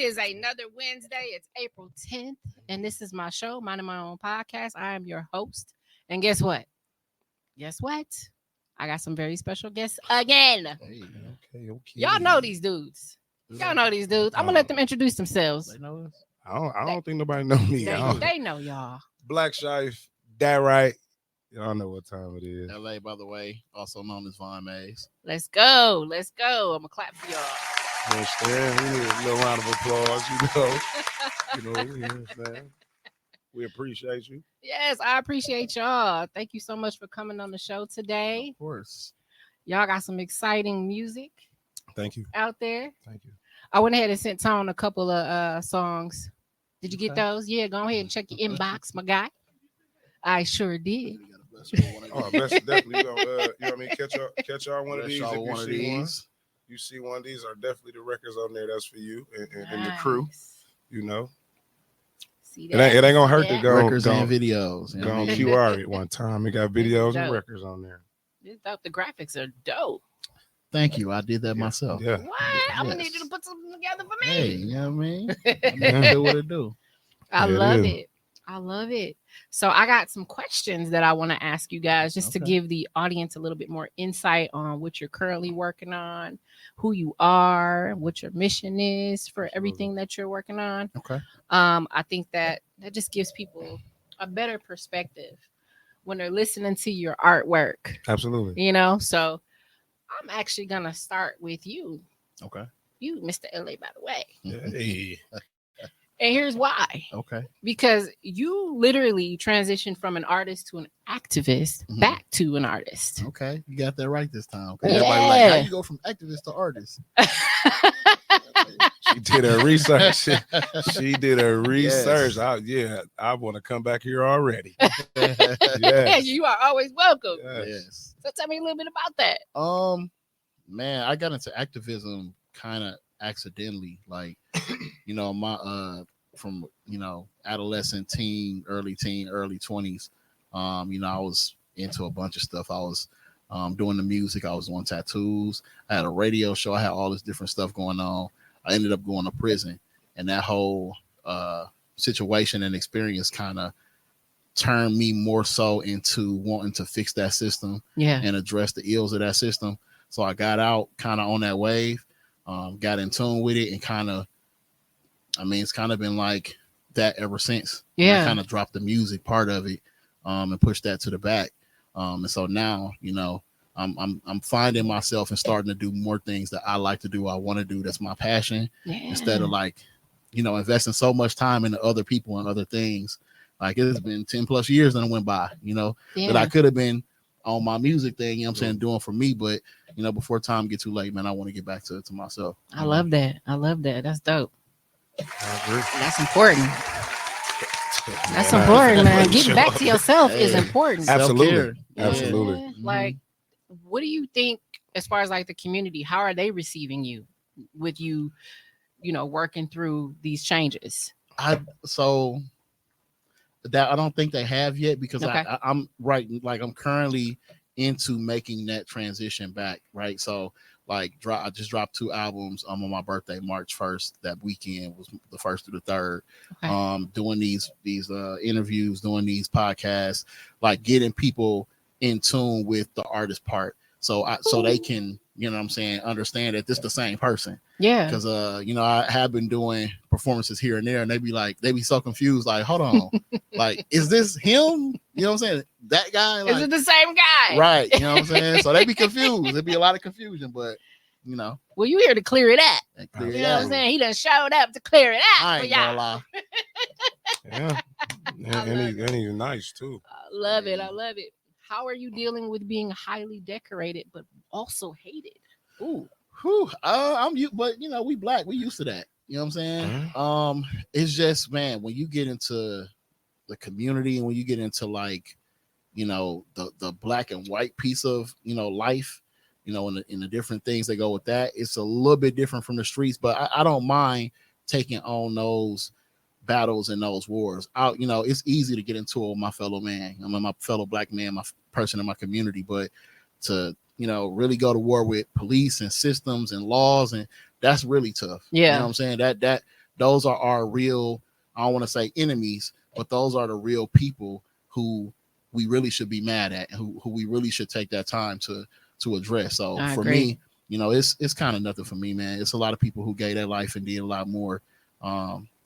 is another Wednesday. It's April 10th, and this is my show, Minding My Own Podcast. I am your host. And guess what? I got some very special guests again. Hey, okay. Y'all know these dudes. I'm going to let them introduce themselves. They know us? I don't think nobody know me. They know y'all. Blakc, Shiffe, that right. Y'all know what time it is. LA, by the way, also known as Von Mays. Let's go. I'm going to clap for y'all. Understand? We need a little round of applause, we appreciate you. Yes, I appreciate y'all. Thank you so much for coming on the show today. Of course. Y'all got some exciting music. Thank you. Out there. Thank you. I went ahead and sent Tone a couple of songs. Did you get those? Yeah, go ahead and check your inbox, my guy. I sure did. Definitely. You know what I mean? Catch y'all one of these. If one of these. You see one of these are definitely the records on there. That's for you and the crew. See that? It ain't gonna hurt to go records and videos. Go on QR at one time. It got videos and records on there. The graphics are dope. Thank you. I did that myself. Yeah. What? I'm gonna need you to put something together for me. Hey, you know what I mean? Do what it do. I love it. I love it. So I got some questions that I want to ask you guys just to give the audience a little bit more insight on what you're currently working on, who you are, what your mission is for everything that you're working on. Okay. I think that just gives people a better perspective when they're listening to your artwork. Absolutely. So I'm actually going to start with you. Okay. You, Mr. LA, by the way. Hey. And here's why. Okay. Because you literally transitioned from an artist to an activist back to an artist. Okay. You got that right this time. Okay. Yeah. Everybody like, how you go from activist to artist? She did her research. Yes. I want to come back here already. Yes. You are always welcome. Yes. So tell me a little bit about that. Man, I got into activism kind of accidentally. Like, my from adolescent, early 20s. I was into a bunch of stuff. I was doing the music. I was doing tattoos. I had a radio show. I had all this different stuff going on. I ended up going to prison, and that whole situation and experience kind of turned me more so into wanting to fix that system and address the ills of that system. So I got out kind of on that wave, got in tune with it, and it's kind of been like that ever since. Yeah. I kind of dropped the music part of it and pushed that to the back. And so now, I'm finding myself and starting to do more things that I like to do. I want to do. That's my passion. Instead of investing so much time into other people and other things. Like it's been 10 plus years that I went by, that I could have been on my music thing, doing for me. But, before time get too late, man, I want to get back to myself. I love that. That's dope. I agree. That's important. That's important, man. Getting back to yourself is important. Absolutely. Yeah. Absolutely. Like, what do you think as far as like the community? How are they receiving you with you, working through these changes? I don't think they have yet because I'm right. Like I'm currently into making that transition back. Right. So I just dropped 2 albums on my birthday, March 1st. That weekend was the 1st through the 3rd. Okay. Doing these interviews, doing these podcasts, like getting people in tune with the artist part. So they can, understand that this is the same person. Yeah. Because I have been doing performances here and there, and they be so confused, like, hold on, like, is this him? You know what I'm saying? That guy? Like, is it the same guy? Right. You know what I'm saying? So they be confused. There'd be a lot of confusion, but well, you here to clear it up. You know what I'm saying? He done showed up to clear it up. I ain't gonna lie. Yeah. And he's nice too. I love it. How are you dealing with being highly decorated but also hated? Ooh. But we Black, we used to that. You know what I'm saying? It's just, man, when you get into the community and when you get into like, the black and white piece of, life, in the different things that go with that, it's a little bit different from the streets, but I don't mind taking on those battles and those wars. It's easy to get into it with my fellow man. My fellow Black man, my person in my community, but to really go to war with police and systems and laws, and that's really tough. Yeah. You know what I'm saying? those are our real, I don't want to say enemies, but those are the real people who we really should be mad at, and who we really should take that time to address. So I for agree. me, you know, it's kind of nothing for me, man. It's a lot of people who gave their life and did a lot more,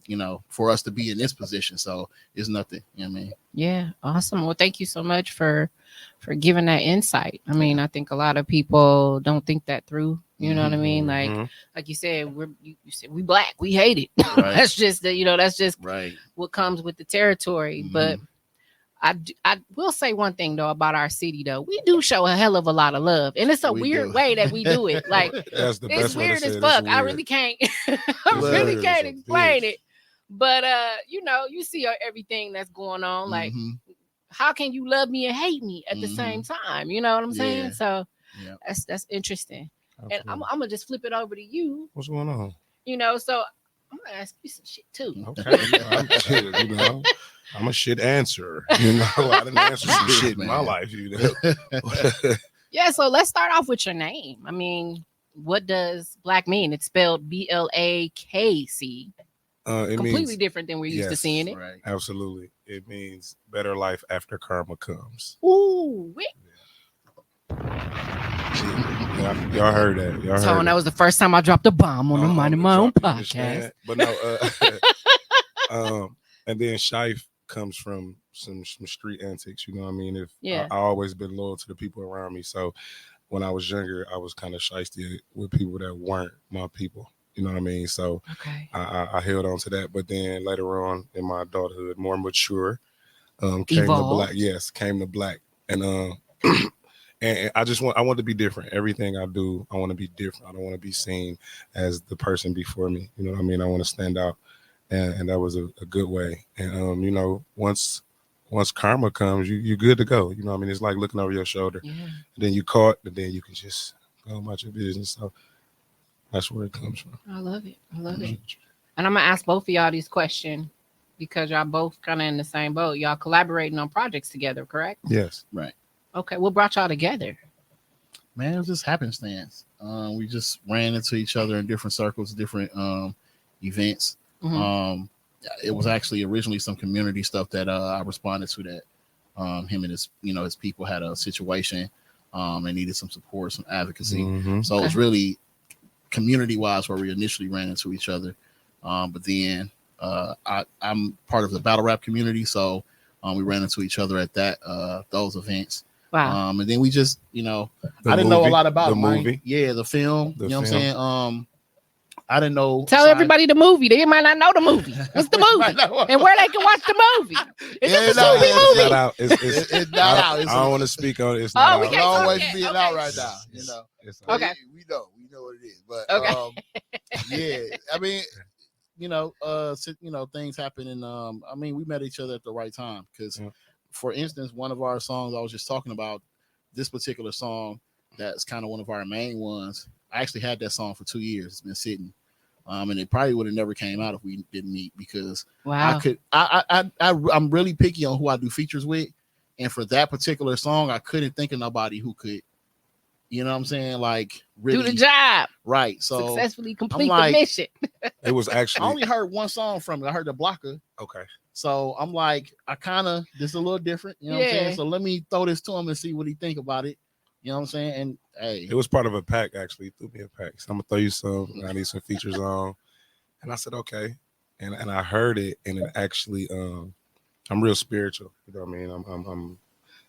you know, for us to be in this position. So it's nothing. You know what I mean? Yeah, awesome. Well, thank you so much for giving that insight. I mean, I think a lot of people don't think that through. You know what I mean? Like you said, you said we Black, we hate it. Right. That's just the, you know, that's just Right. what comes with the territory. But I will say one thing though about our city though, we do show a hell of a lot of love, and it's a weird way that we do it. Like That's the it's best way to weird say as it. fuck. It's I weird. really can't. I It's really weird can't as a explain bitch. it. But you know, you see everything that's going on. Like, how can you love me and hate me at the same time? You know what I'm saying? Yeah. So Yeah. that's interesting. Absolutely. And I'm gonna just flip it over to you. What's going on? You know, so I'm gonna ask you some shit too. Okay. You know, I'm a shit answerer. You know, I didn't answer some shit in my life. You know. Yeah, so let's start off with your name. I mean, what does Blakc mean? It's spelled Blakc. It Completely means different than we're used to seeing it. Right. absolutely. It means better life after karma comes. Ooh, Y'all heard that. Y'all so heard that was the first time I dropped a bomb on the Minding My Own podcast. Understand? But no, and then Shiffe comes from some street antics. You know what I mean? I always been loyal to the people around me. So when I was younger, I was kind of shysty with people that weren't my people. You know what I mean? So I held on to that. But then later on in my adulthood, more mature, came Evolved. to Blakc. Yes, came to Blakc. And and I want to be different. Everything I do, I want to be different. I don't want to be seen as the person before me. You know what I mean? I want to stand out. And that was a good way. And you know, once karma comes, you're good to go. You know what I mean? It's like looking over your shoulder. Yeah. And then you caught, and then you can just go about your business. So that's where it comes from. I love it. I love it. And I'm gonna ask both of y'all these questions because y'all both kind of in the same boat. Y'all collaborating on projects together, correct? Yes. Right. Okay. What brought y'all together? Man, it was just happenstance. We just ran into each other in different circles, different events. It was actually originally some community stuff that I responded to that him and his people had a situation and needed some support, some advocacy. So it was really community wise where we initially ran into each other. But then I'm part of the battle rap community, so we ran into each other at those events. Wow. And then we just, I didn't know a lot about the movie. Yeah, the film. You know what I'm saying? I didn't know. Tell everybody the movie. They might not know the movie. What's the movie? And where they can watch the movie. Is it the movie? It's not out. It's not out. I don't want to speak on it. It's not we out. can't always talk being yet. out Okay. right now. You know. Okay. We know what it is. But Okay. yeah. I mean, things happen, and I mean, we met each other at the right time because, for instance, one of our songs I was just talking about, this particular song that's kind of one of our main ones. I actually had that song for 2 years. It's been sitting, and it probably would have never came out if we didn't meet because I'm really picky on who I do features with, and for that particular song, I couldn't think of nobody who could, you know what I'm saying, like really do the job, right? So successfully complete the mission. It was actually I only heard one song from it. I heard the Blakc. Okay. So I'm like, this is a little different, you know what I'm saying? So let me throw this to him and see what he think about it. You know what I'm saying? And hey, it was part of a pack actually. He threw me a pack. So I'm gonna throw you some. I need some features on. And I said, okay. And I heard it, and it actually I'm real spiritual. You know what I mean? I'm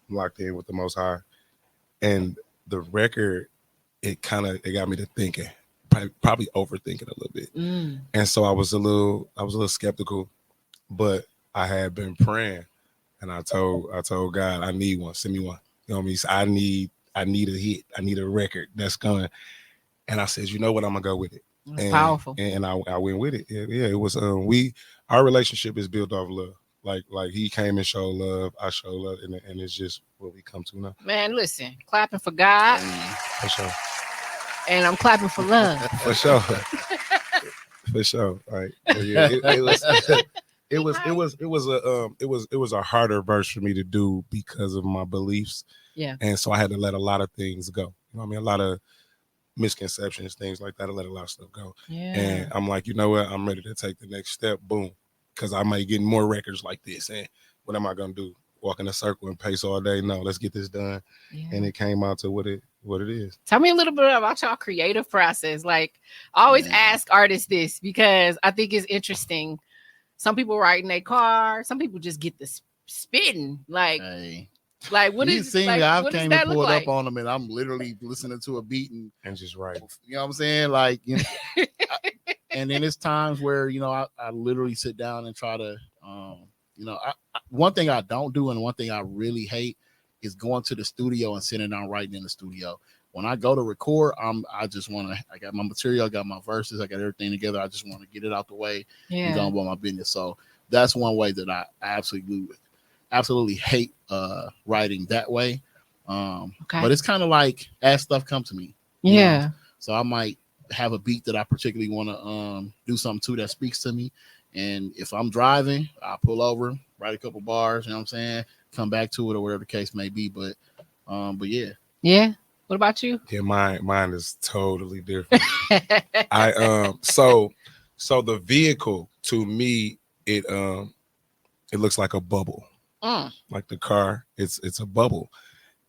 locked in with the Most High. And the record, it got me to thinking, probably overthinking a little bit. And so I was a little skeptical, but I had been praying, and I told God, I need one. Send me one. You know what I mean? So I need a hit. I need a record that's coming. And I said, you know what? I'm gonna go with it. That's powerful. And I went with it. Yeah, it was. Our relationship is built off love. Like he came and showed love. I show love, and it's just what we come to now. Man, listen, clapping for God. For sure. And I'm clapping for love. For sure. For sure. Like, yeah, it was a harder verse for me to do because of my beliefs. Yeah. And so I had to let a lot of things go. You know what I mean? A lot of misconceptions, things like that. I let a lot of stuff go. Yeah. And I'm like, you know what? I'm ready to take the next step. Boom. Because I might get more records like this. And what am I going to do? Walk in a circle and pace all day? No, let's get this done. Yeah. And it came out to what it is. Tell me a little bit about y'all creative process. Like, I always ask artists this because I think it's interesting. Some people write in their car. Some people just get the spitting. Like, like what you is seen like, me? I've what does came that and look pulled like? up on them, and I'm literally listening to a beat and just writing. You know what I'm saying? Like, you know, and then it's times where you know I literally sit down and try to, you know, one thing I don't do and one thing I really hate is going to the studio and sitting down writing in the studio. When I go to record, I just want to. I got my material, I got my verses, I got everything together. I just want to get it out the way and go about my business. So that's one way that I absolutely hate writing that way. But it's kind of like as stuff come to me. Yeah. Know? So I might have a beat that I particularly want to do something to that speaks to me. And if I'm driving, I'll pull over, write a couple bars, you know what I'm saying? Come back to it or whatever the case may be. But yeah. Yeah. What about you? Yeah, mine is totally different. So the vehicle to me, it looks like a bubble. Like the car, it's a bubble.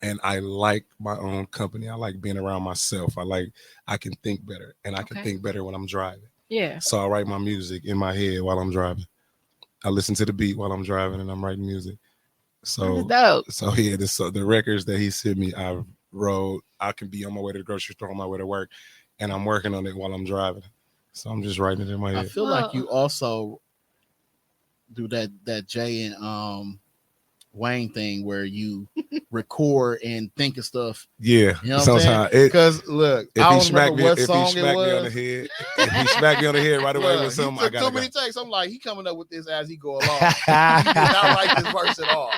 And I like my own company. I like being around myself. I can think better, and I can think better when I'm driving. Yeah. So I write my music in my head while I'm driving. I listen to the beat while I'm driving, and I'm writing music. So yeah, the records that he sent me, I wrote. I can be on my way to the grocery store, on my way to work, and I'm working on it while I'm driving. So I'm just writing it in my head. I feel like you also do that Jay and Wayne thing where you record and think of stuff. Yeah, you know what I'm saying? Because look, if he smacked me on the head, if he smacked me on the head right away with something, I got too many takes. I'm like, he coming up with this as he go along. He did not like this verse at all.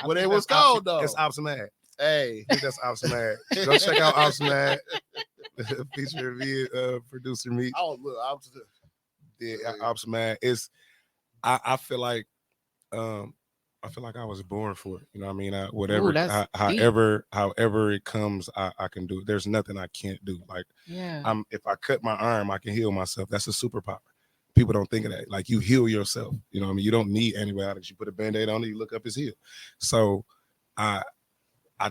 But it was cold though. It's Ops Mad. Hey, that's Ops Mad. Go check out Ops Mad. Feature me, producer me. Oh look, Ops Mad. I feel like I was born for it. You know what I mean? However it comes, I can do it. There's nothing I can't do. Like, if I cut my arm, I can heal myself. That's a superpower. People don't think of that. Like, you heal yourself. You know what I mean? You don't need antibiotics. You put a Band-Aid on it, you look up, it's healed. So I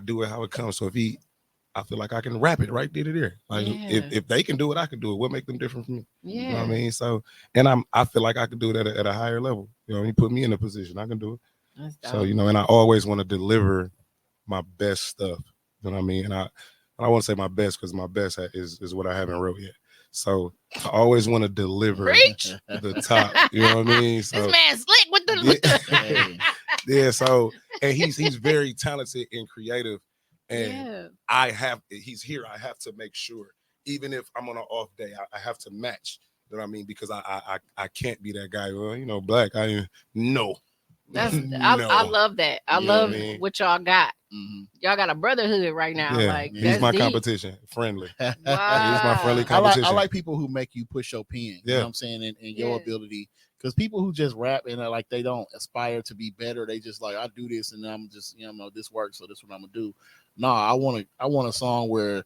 do it how it comes. So I feel like I can rap it right there. Like, if they can do it, I can do it. What make them different from me? Yeah. You know what I mean? So, and I feel like I can do it at a higher level. You know, he put me in a position. I can do it. So, you know, and I always want to deliver my best stuff. You know what I mean? And I want to say my best because my best is what I haven't wrote yet. So I always want to deliver the top. You know what I mean? So this man's slick with the yeah. So, and he's very talented and creative. And he's here. I have to make sure, even if I'm on an off day, I have to match. You know what I mean? Because I can't be that guy. Well, you know, Blakc. I love that. I love what y'all got. Mm-hmm. Y'all got a brotherhood right now. Yeah, like he's my competition. Friendly. Wow. He's my friendly competition. I like people who make you push your pen. You know what I'm saying? And your ability. Because people who just rap and like they don't aspire to be better. They just like, I do this and I'm just, you know, this works, so this is what I'm gonna do. No, I want a song where,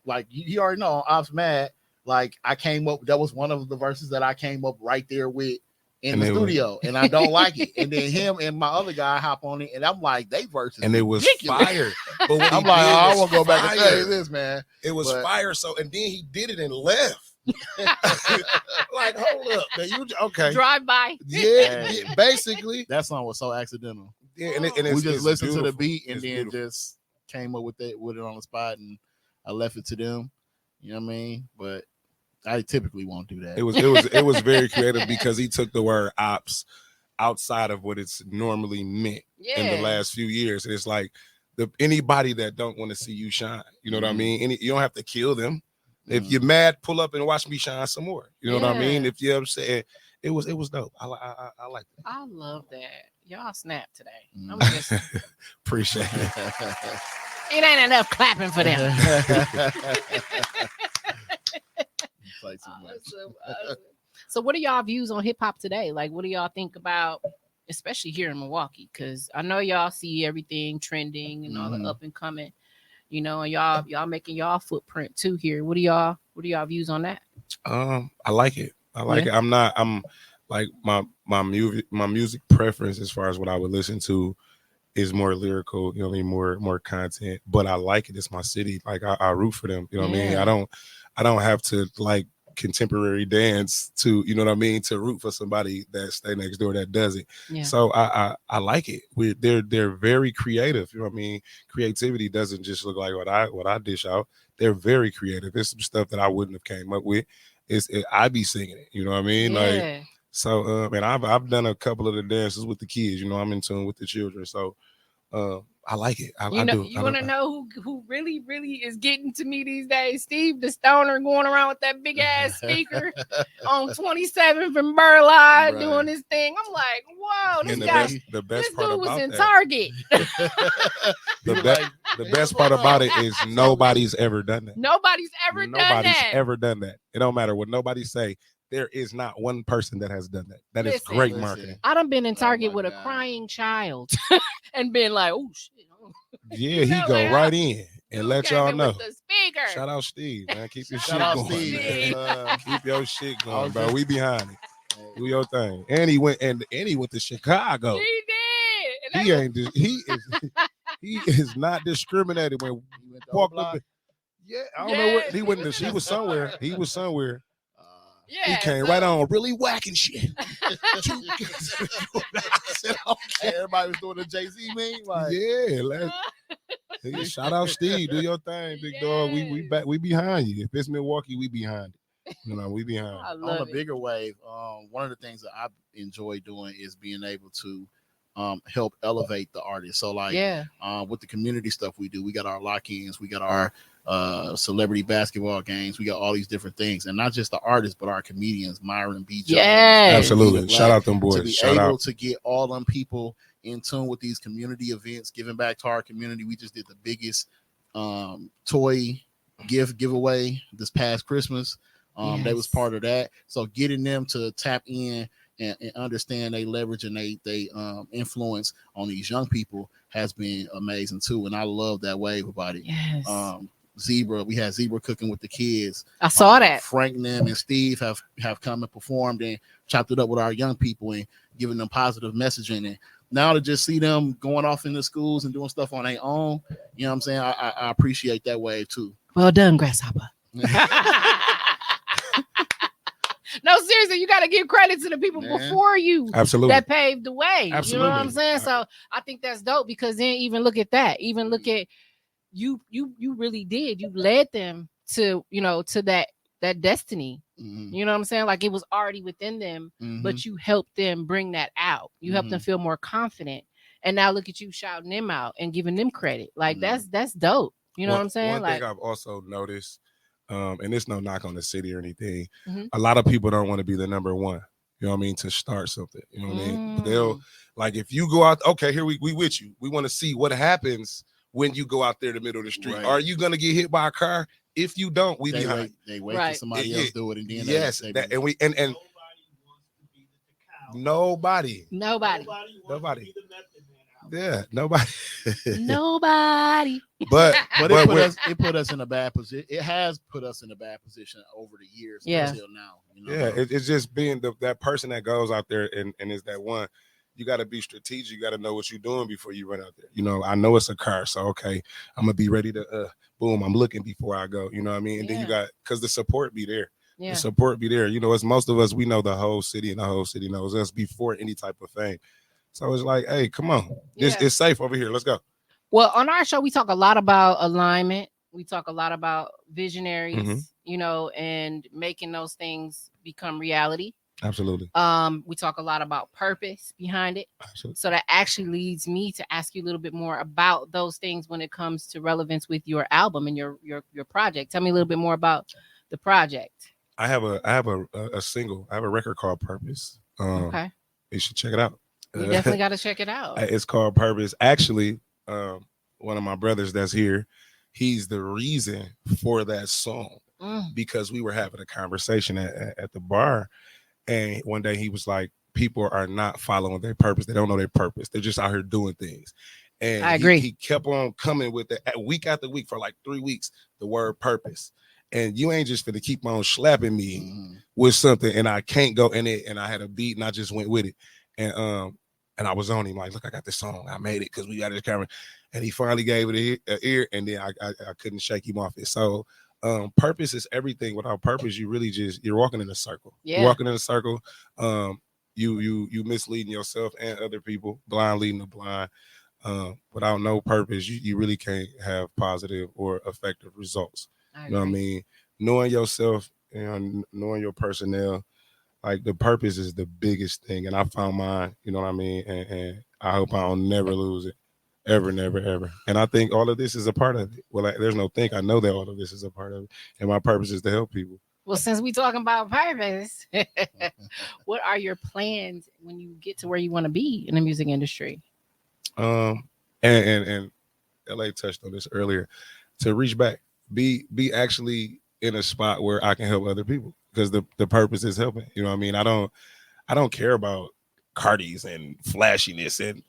like, you already know, Ops Mad. Like, I came up. That was one of the verses that I came up right there with in the studio, and I don't like it. And then him and my other guy hop on it, and I'm like, they verses, and it was ridiculous. Fire. But I'm like, I want to go back and say this, man. It was fire. So, and then he did it and left. Like, hold up, man, you okay? Drive by. Yeah, basically, that song was so accidental. Yeah, and we just listened to the beat and then just came up with it on the spot, and I left it to them. You know what I mean? But I typically won't do that. It was very creative because he took the word ops outside of what it's normally meant in the last few years. And it's like anybody that don't want to see you shine, you know what I mean? You don't have to kill them. If you're mad, pull up and watch me shine some more. You know what I mean? If you're upset, it was dope. I like that. I love that. Y'all snap today. I'm just appreciate it. It ain't enough clapping for them. So what are y'all views on hip hop today? Like, what do y'all think about, especially here in Milwaukee? Because I know y'all see everything trending and all the up and coming. you know, and y'all making y'all footprint too here. What are y'all views on that? I like it. I'm like my music preference as far as what I would listen to is more lyrical, you know what I mean, more content. But I like it. It's my city. Like I root for them. You know what I mean? I don't have to like contemporary dance to, you know what I mean, to root for somebody that stay next door that does it. Yeah. So I like it. They're very creative. You know what I mean? Creativity doesn't just look like what I dish out. They're very creative. It's some stuff that I wouldn't have came up with. I be singing it. You know what I mean? Yeah. Like so. And I've done a couple of the dances with the kids. You know, I'm in tune with the children. So I like it. I do. You want to know who really is getting to me these days? Steve the Stoner going around with that big ass speaker on 27th and Burleigh doing his thing. I'm like, whoa, this guy. The best this part dude was about in that, Target. the best part about it is nobody's ever done that. Nobody's ever done that. It don't matter what nobody say. There is not one person that has done that. That is great marketing. I done been in Target with a crying child and been like, oh shit. Yeah, he go like, right in and let y'all know. The speaker. Shout out Steve, man. Keep your shit going. Keep your shit going, bro. We behind it. Do your thing. And he went to Chicago. He did. He is not discriminated when he walked up. Yeah, I don't know where he went. He was somewhere. Yeah, he came right on, really whacking shit. Everybody was doing the Jay-Z meme. Like, yeah, shout out Steve. Do your thing, big dog. We behind you. If it's Milwaukee, we behind it. You know, we behind. On a bigger wave, one of the things that I enjoy doing is being able to help elevate the artist. So like with the community stuff we do, we got our lock-ins, we got our celebrity basketball games, we got all these different things, and not just the artists but our comedians, Myron B. Jones. Absolutely. Shout out them boys. To be able to get all them people in tune with these community events, giving back to our community. We just did the biggest toy giveaway this past Christmas. They was part of that. So getting them to tap in and understand they leverage and they influence on these young people has been amazing too. And I love that wave about it. Yes. We had Zebra cooking with the kids. I saw that. Frank, them, and Steve have come and performed and chopped it up with our young people and giving them positive messaging. And now to just see them going off into schools and doing stuff on their own, you know what I'm saying? I appreciate that wave too. Well done, Grasshopper. No, seriously, you got to give credit to the people before you that paved the way. Absolutely. You know what I'm saying? So I think that's dope, because then even look at that. Even look at you really did. You led them to, you know, to that destiny. Mm-hmm. You know what I'm saying? Like it was already within them, but you helped them bring that out. You helped them feel more confident. And now look at you shouting them out and giving them credit. Like that's dope. You know what I'm saying? One thing I've also noticed, and it's no knock on the city or anything, a lot of people don't want to be the number one, you know what I mean, to start something, you know what I mean? But they'll, like, if you go out, okay, here we with you. We want to see what happens when you go out there in the middle of the street. Right. Are you going to get hit by a car? If you don't, we behind. They wait for somebody else do it, and then nobody. Yeah, nobody. Nobody. But it put us in a bad position. It has put us in a bad position over the years until now. You know? It's just being that person that goes out there and is that one. You got to be strategic. You got to know what you're doing before you run out there. You know, I know it's a car, so okay, I'm gonna be ready to boom. I'm looking before I go. You know what I mean? And then you got, because the support be there. Yeah. The support be there. You know, as most of us, we know the whole city, and the whole city knows us before any type of thing. So it's like, hey, come on. It's safe over here. Let's go. Well, on our show, we talk a lot about alignment. We talk a lot about visionaries, you know, and making those things become reality. Absolutely. We talk a lot about purpose behind it. Absolutely. So that actually leads me to ask you a little bit more about those things when it comes to relevance with your album and your project. Tell me a little bit more about the project. I have a single. I have a record called Purpose. Okay. You should check it out. You definitely got to check it out. It's called Purpose. Actually, one of my brothers that's here, he's the reason for that song, because we were having a conversation at the bar, and one day he was like, people are not following their purpose. They don't know their purpose. They're just out here doing things. And I agree. He kept on coming with it week after week for like 3 weeks, the word purpose. And you ain't just gonna keep on slapping me with something and I can't go in it. And I had a beat and I just went with it. And I was on him like, look, I got this song. I made it because we got this camera. And he finally gave it an ear, and then I couldn't shake him off it. So purpose is everything. Without purpose, you really you're walking in a circle. Yeah. You're walking in a circle. You misleading yourself and other people, blind leading the blind. Without no purpose, you really can't have positive or effective results. You know what I mean? Knowing yourself and knowing your personnel, like the purpose is the biggest thing. And I found mine, you know what I mean? And I hope I don't never lose it. Ever, never, ever. And I think all of this is a part of it. Well, there's no think. I know that all of this is a part of it. And my purpose is to help people. Well, since we talking about purpose, what are your plans when you get to where you want to be in the music industry? And LA touched on this earlier, to reach back, be actually in a spot where I can help other people, because the purpose is helping. You know what I mean? I don't care about Cardis and flashiness and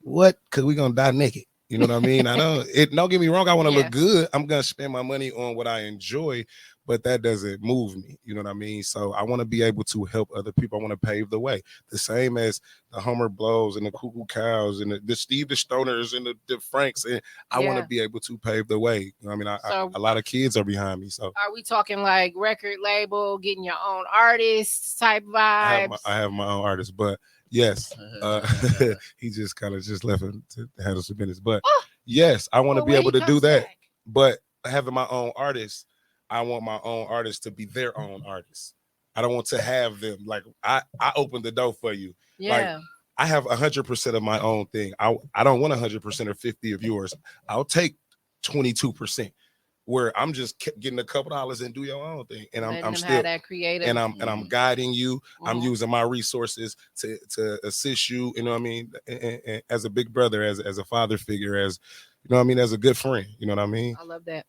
what, because we're gonna die naked. You know what I mean? Don't get me wrong, I want to look good. I'm gonna spend my money on what I enjoy, but that doesn't move me. You know what I mean? So I want to be able to help other people. I want to pave the way. The same as the Homer Blows and the Cuckoo Cows and the Steve the Stoners and the Franks. And I want to be able to pave the way. You know what I mean? A lot of kids are behind me. So are we talking like record label, getting your own artist type vibes? I have my own artist, but yes, he just kind of left him to handle some business. But yes, I want to be able to do that. But having my own artist, I want my own artists to be their own artists. I don't want to have them like I opened the door for you. Yeah. Like, I have 100% of my own thing. I don't want 100% or 50 of yours. I'll take 22%, where I'm just getting a couple dollars and do your own thing. And I'm still have that creative, and I'm guiding you. I'm using my resources to assist you. You know what I mean? And as a big brother, as a father figure, as you know what I mean, as a good friend. You know what I mean? I love that.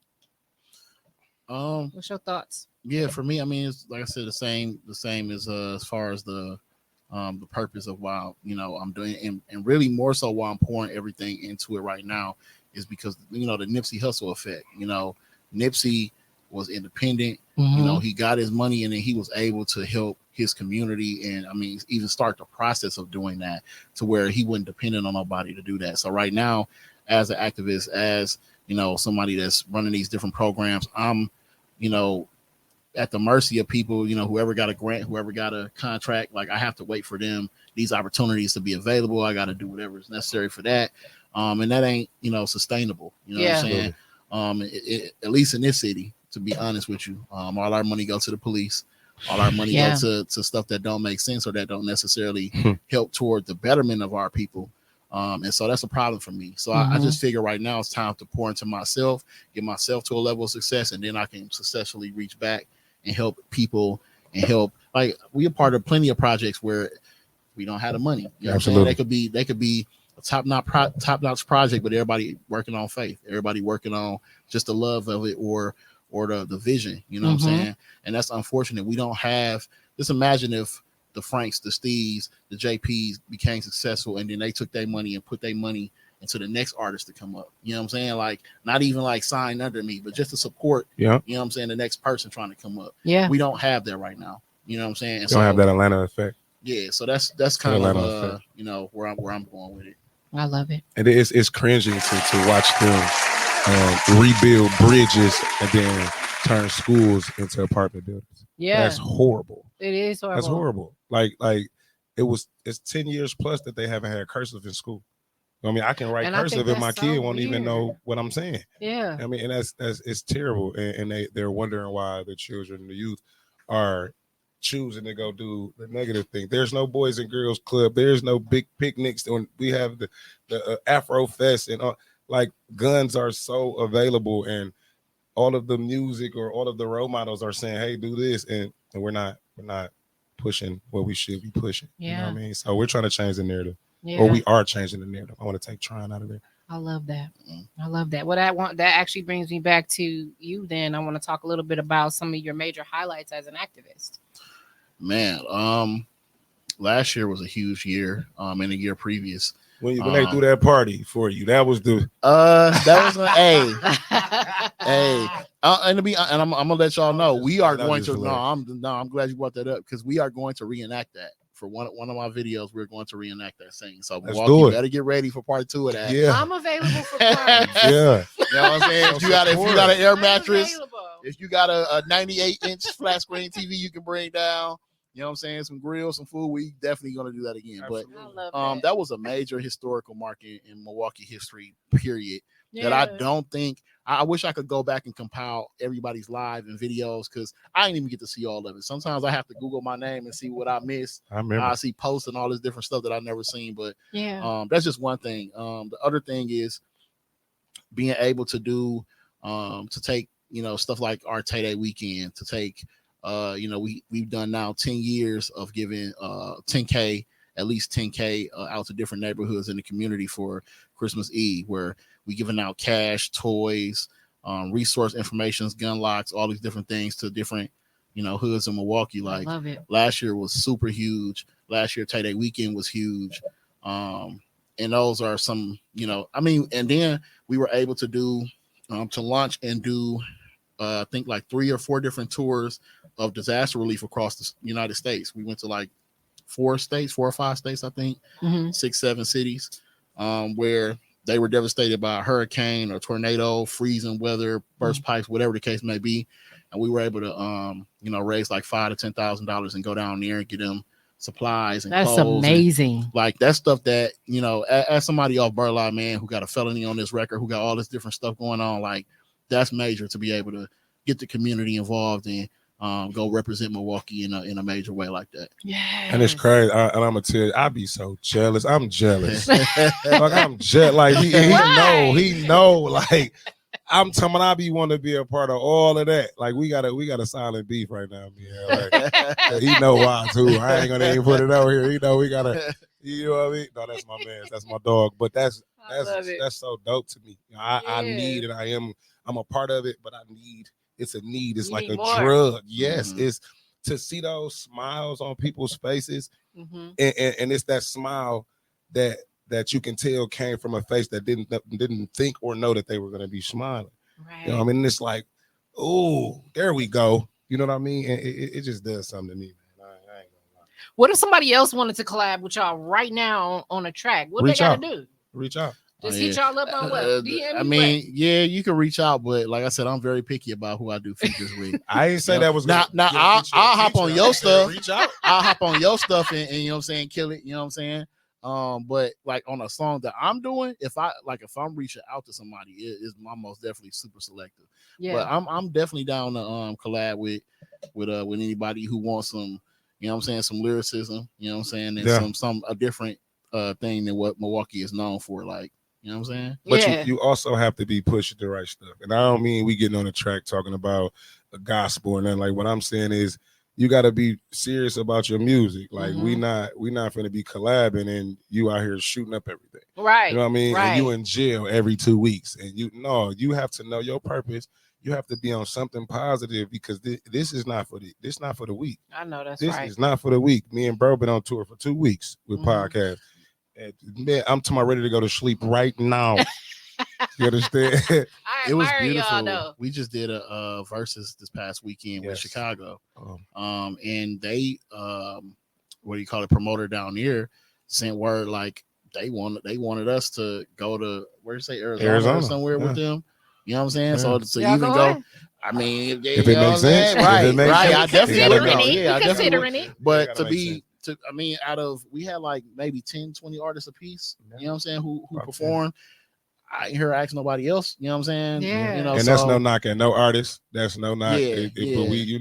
What's your thoughts? Yeah, for me, I mean, it's like I said, the same as far as the purpose of why I'm doing, and really more so why I'm pouring everything into it right now is because the Nipsey Hussle effect. Nipsey was independent. He got his money, and then he was able to help his community, and I mean, even start the process of doing that to where he wasn't dependent on nobody to do that. So right now, as an activist, as somebody that's running these different programs, I'm at the mercy of people, whoever got a grant, whoever got a contract. Like, I have to wait for these opportunities to be available. I got to do whatever is necessary for that. And that ain't, sustainable. What I'm saying? At least in this city, to be honest with you, all our money goes to the police. All our money goes to stuff that don't make sense or that don't necessarily help toward the betterment of our people. And so that's a problem for me. So I just figure right now it's time to pour into myself, get myself to a level of success, and then I can successfully reach back and help people and help. Like, we are part of plenty of projects where we don't have the money. You know what I'm saying? They could be a top-notch project, but everybody working on faith, everybody working on just the love of it or the vision. You know what I'm saying? And that's unfortunate. We don't have. Just imagine if the Franks, the Steves, the JPs became successful, and then they took their money and put their money into the next artist to come up. You know what I'm saying? Like, not even like signed under me, but just to support, you know what I'm saying, the next person trying to come up. Yeah. We don't have that right now. You know what I'm saying? And don't have that Atlanta effect. Yeah. So that's kind of where I'm going with it. I love it. And it's cringing to watch them rebuild bridges and then turn schools into apartment buildings. Yeah. That's horrible. It is horrible. That's horrible. Like it's 10 years plus that they haven't had cursive in school. I mean, I can write cursive and my kid won't even know what I'm saying. Yeah. I mean, and that's it's terrible. And they're wondering why the children, the youth, are choosing to go do the negative thing. There's no Boys and Girls Club. There's no big picnics. We have the Afro Fest, and like, guns are so available, and all of the music or all of the role models are saying, hey, do this, and we're not pushing what we should be pushing. Yeah. You know what I mean? So we're trying to change the narrative. Yeah. Or we are changing the narrative. I want to take trying out of there. I love that. I love that. Well, that actually brings me back to you then. I want to talk a little bit about some of your major highlights as an activist. Man, last year was a huge year. And the year previous. when they threw that party for you, that was the that was hey. And I'm gonna let y'all know we are going to. I'm glad you brought that up because we are going to reenact that for one of my videos. We're going to reenact that scene. So Milwaukee, you better get ready for part 2 of that. Yeah, I'm available for part. Yeah, you know what I'm saying. If you got an air mattress, if you got a 98-inch flat screen TV, you can bring down. You know what I'm saying? Some grills, some food. We definitely gonna do that again. Absolutely. But that was a major historical market in Milwaukee history, period. Yeah. That I don't think I wish I could go back and compile everybody's live and videos because I didn't even get to see all of it. Sometimes I have to Google my name and see what I missed. I remember. I see posts and all this different stuff that I've never seen. But that's just one thing. The other thing is being able to do to take, stuff like our Tay Day weekend, to take we've done now 10 years of giving 10K, at least 10K out to different neighborhoods in the community for Christmas Eve, where we giving out cash, toys, resource informations, gun locks, all these different things to different, hoods in Milwaukee. Like I love it. Last year was super huge. Last year Tay Day weekend was huge. And those are some, and then we were able to do to launch and do I think like 3 or 4 different tours of disaster relief across the United States. We went to like 4 or 5 states, I think, 6, 7 cities, where they were devastated by a hurricane or tornado, freezing weather, burst pipes, whatever the case may be. And we were able to, raise like $5,000 to $10,000 and go down there and get them supplies and that's clothes. Amazing. And, like that stuff that, as somebody off Burleigh, man, who got a felony on this record, who got all this different stuff going on, like that's major to be able to get the community involved and go represent Milwaukee in a major way like that. Yeah, and it's crazy. And I'm gonna tell you, I be so jealous. I'm jealous. Like I'm jealous. Like he know. Like I'm telling I be want to be a part of all of that. Like we got a silent beef right now, man. Like, he know why too. I ain't gonna even put it out here. We gotta. You know what I mean? No, that's my man. That's my dog. But that's so dope to me. I need and I'm a part of it, but I need. It's a need. It's like a drug. Yes, it's to see those smiles on people's faces, and it's that smile that you can tell came from a face that didn't think or know that they were going to be smiling. Right. You know what I mean? It's like, oh, there we go. You know what I mean? And it just does something to me, man. I ain't gonna lie. What if somebody else wanted to collab with y'all right now on a track? What they got to do? Reach out. Just hit y'all up on what? DM me yeah, you can reach out, but like I said, I'm very picky about who I do features with. I ain't say that was now. I'll hop on your stuff. Reach out. I'll hop on your stuff and you know what I'm saying, kill it. You know what I'm saying. But like on a song that I'm doing, if I'm reaching out to somebody, I'm most definitely super selective. Yeah. But I'm definitely down to collab with anybody who wants some, you know what I'm saying, some lyricism. You know what I'm saying, and some a different thing than what Milwaukee is known for. Like. You know what I'm saying? But you also have to be pushing the right stuff. And I don't mean we getting on the track talking about the gospel and nothing. Like what I'm saying is you got to be serious about your music. Like we not going to be collabing and you out here shooting up everything. Right. You know what I mean? Right. And you in jail every 2 weeks. And you have to know your purpose. You have to be on something positive because this is not for the week. I know that's right. This is not for the week. Me and Bro been on tour for 2 weeks with podcasts. Man, I'm ready to go to sleep right now. You understand? It was beautiful. We just did a versus this past weekend with Chicago. And they promoter down here sent word like they wanted us to go to Arizona or somewhere with them. You know what I'm saying? So you even go. I mean, if it makes sense, right? I definitely would go. Yeah, I considering it. But out of we had like maybe 10, 20 artists a piece, you know what I'm saying, who performed. I ain't hear ask nobody else, you know what I'm saying? Yeah. You know, and that's no knock at no artist. That's no knock. But we,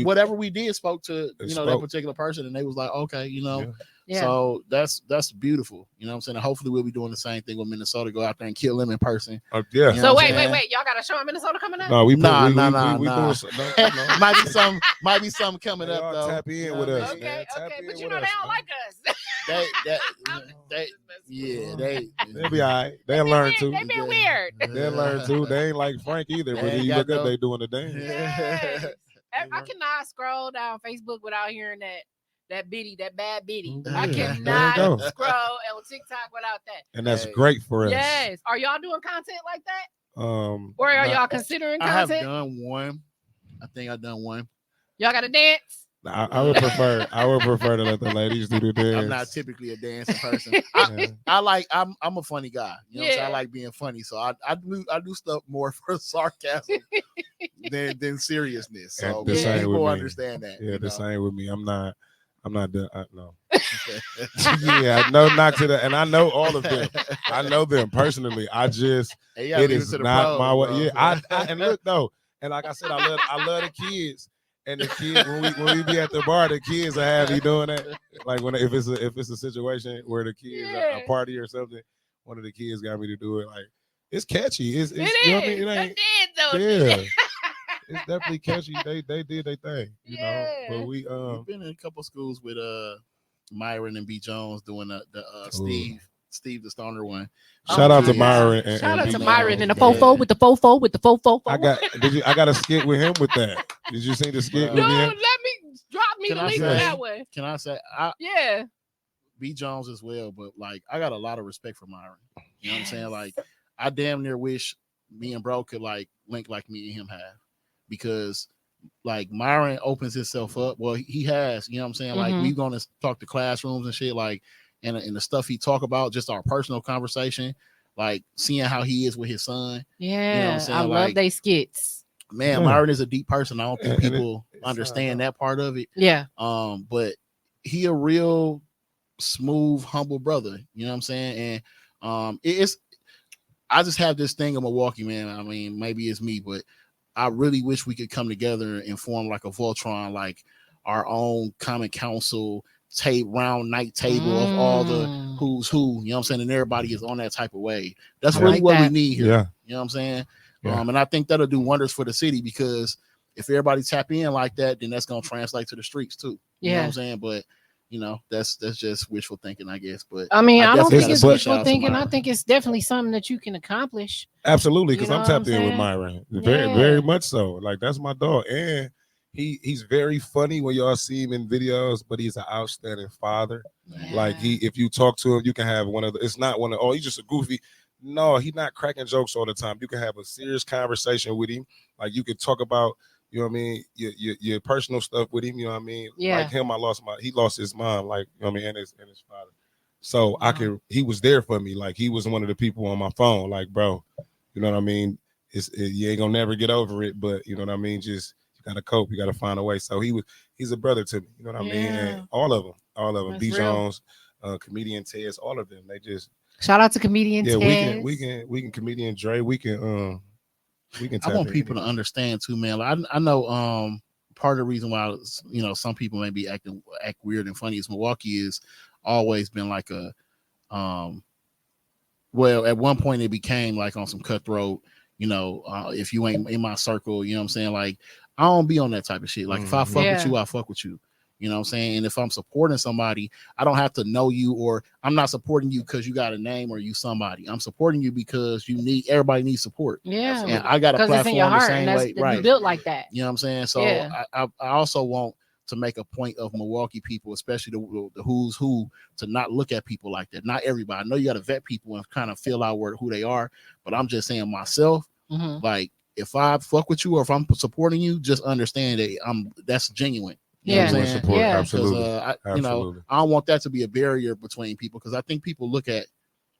whatever we did spoke to, that particular person, and they was like, okay, Yeah. So that's beautiful. You know what I'm saying? And hopefully we'll be doing the same thing with Minnesota. Go out there and kill them in person. Yeah. So wait. Y'all got a show in Minnesota coming up? No, we doing might be something coming up though. Tap in with us. Okay, but they don't like us. They'll be all right. They'll learn too. They've been weird. They'll learn too. They ain't like Frank either, but then you look up, they doing the dance. Yes. I cannot scroll down Facebook without hearing that that bad bitty. Yeah, I there you cannot go. scroll on TikTok without that. And that's great for us. Yes. Are y'all doing content like that? Or are not- y'all considering I have content? done one. I think I've done one. Y'all got to dance? I would prefer to let the ladies do the dance. I'm not typically a dancing person. I'm a funny guy. You know what I'm saying? I like being funny. So I do stuff more for sarcasm than seriousness. So people understand that. Yeah, the same with me. I'm not done. No. Yeah, no knock to that. And I know all of them. I know them personally. It is not my way. Yeah, and look though, and like I said, I love the kids. And the kids, when we be at the bar, the kids will have me doing that. Like if it's a situation where the kids are a party or something, one of the kids got me to do it. Like it's catchy. It's you know what I mean? It ain't. Yeah. It's definitely catchy. They did their thing, you know. But we've been in a couple schools with Myron and B. Jones doing the Steve the Stoner one. Shout out to Myron. Shout out to Myron and the fofo with the fofo. I got a skit with him with that. Did you see the skit with him? Let me drop me the link to that one. Can I say B. Jones as well, but like I got a lot of respect for Myron. You know what I'm saying? Like I damn near wish me and bro could like link like me and him have, because like Myron opens himself up. Well, he has, you know what I'm saying? Like we're gonna talk to classrooms and shit, like and the stuff he talk about, just our personal conversation, like seeing how he is with his son. Yeah, you know what I'm saying? I love they skits. Man, Myron is a deep person. I don't think people understand that part of it. Yeah. But he a real smooth, humble brother. You know what I'm saying? And I just have this thing in Milwaukee, man. I mean, maybe it's me, but I really wish we could come together and form like a Voltron, like our own common council round night table of all the who's who, you know what I'm saying? And everybody is on that type of way. That's really what we need here. Yeah. You know what I'm saying? Yeah. And I think that'll do wonders for the city, because if everybody tap in like that, then that's going to translate to the streets too. You know what I'm saying? But you know, that's just wishful thinking, I guess. But I mean, I don't think it's wishful thinking. I think it's definitely something that you can accomplish. Absolutely, because I'm tapped in with Myron. Very, very much so. Like that's my dog. And he's very funny when y'all see him in videos, but he's an outstanding father. Yeah. Like if you talk to him, you can have it's not one of, he's just a goofy. No, he's not cracking jokes all the time. You can have a serious conversation with him. Like you can talk about, you know what I mean, your personal stuff with him, you know what I mean? Yeah. Like him, he lost his mom, like, you know what I mean, and his father. So he was there for me. Like he was one of the people on my phone, like, bro, you know what I mean? You ain't gonna never get over it, but you know what I mean? Just you gotta cope, you gotta find a way. So he's a brother to me, you know what I mean? And all of them, B. Jones, comedian Tez, all of them, they just shout out to comedian Tez. We can comedian Dre, we can I want people to understand too, man. Like, I know part of the reason why, you know, some people may be act weird and funny is Milwaukee has always been like a well, at one point it became like on some cutthroat, you know, if you ain't in my circle, you know what I'm saying? Like I don't be on that type of shit. Like if I fuck with you, I fuck with you. You know what I'm saying? And if I'm supporting somebody, I don't have to know you, or I'm not supporting you because you got a name or you somebody. I'm supporting you because everybody needs support. Yeah. And I got a platform the same way. Right. Built like that. You know what I'm saying? So I also want to make a point of Milwaukee people, especially the who's who, to not look at people like that. Not everybody. I know you got to vet people and kind of feel out who they are, but I'm just saying myself, like if I fuck with you or if I'm supporting you, just understand that that's genuine. You know what I'm saying? Support, absolutely. You know, I don't want that to be a barrier between people, because I think people look at,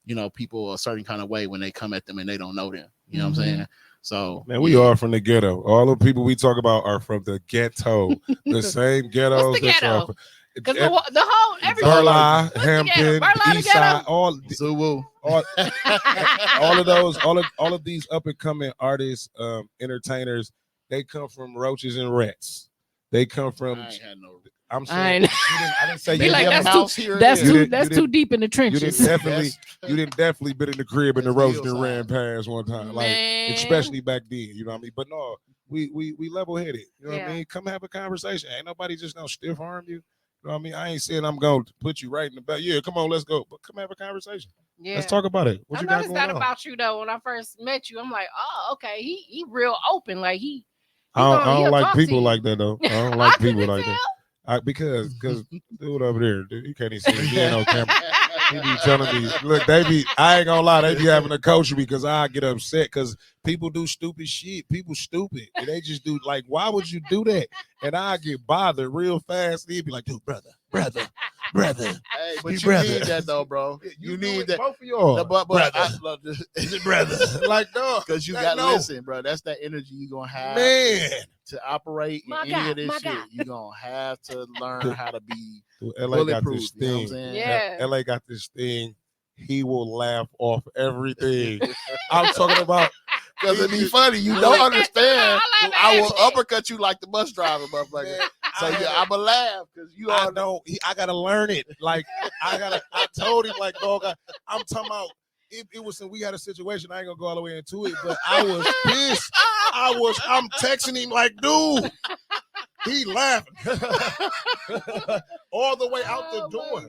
you know, people a certain kind of way when they come at them and they don't know them. You know what I'm saying? So, man, we are from the ghetto. All the people we talk about are from the ghetto, the same ghettos. What's the ghetto? Because the whole everything. Burla, Hampton, Eastside, all of these up and coming artists, entertainers, they come from roaches and rats. They come from. I'm saying I didn't say you like that's too deep in the trenches. You didn't definitely been in the crib and the roast and ran past one time, like especially back then. You know what I mean? But no, we level headed. You know what I mean? Come have a conversation. Ain't nobody just gonna stiff arm you. You know what I mean? I ain't saying I'm gonna put you right in the back. Yeah, come on, let's go. But come have a conversation. Yeah, let's talk about it. What you got going on? I noticed that about you though. When I first met you, I'm like, oh, okay, he real open. Like I don't like people like that though. I don't like people like that. Because dude over there, dude, you can't even see me on camera. He be telling me, look, I ain't gonna lie, they be having to coach me because I get upset because people do stupid shit. People stupid. And they just do like, why would you do that? And I get bothered real fast. He'd be like, dude, brother. Hey, but you brother. need that though, bro. You need that. Both of y'all. Is it Brother. Like, no. Because you got listen, bro. That's that energy you gonna have, man, to operate in any of this shit. You gonna have to learn how to be LA got bulletproof. this You know what I'm thing. saying? Yeah. LA got this thing. He will laugh off everything. I'm talking about. Because it'd be funny. You don't understand. I I will uppercut you like the bus driver, motherfucker. So yeah, I'ma laugh because you all know. I gotta learn it. Like I told him like, dog. I'm talking about. It was we had a situation. I ain't gonna go all the way into it, but I was pissed. I'm texting him like, dude. He laughing all the way out the door.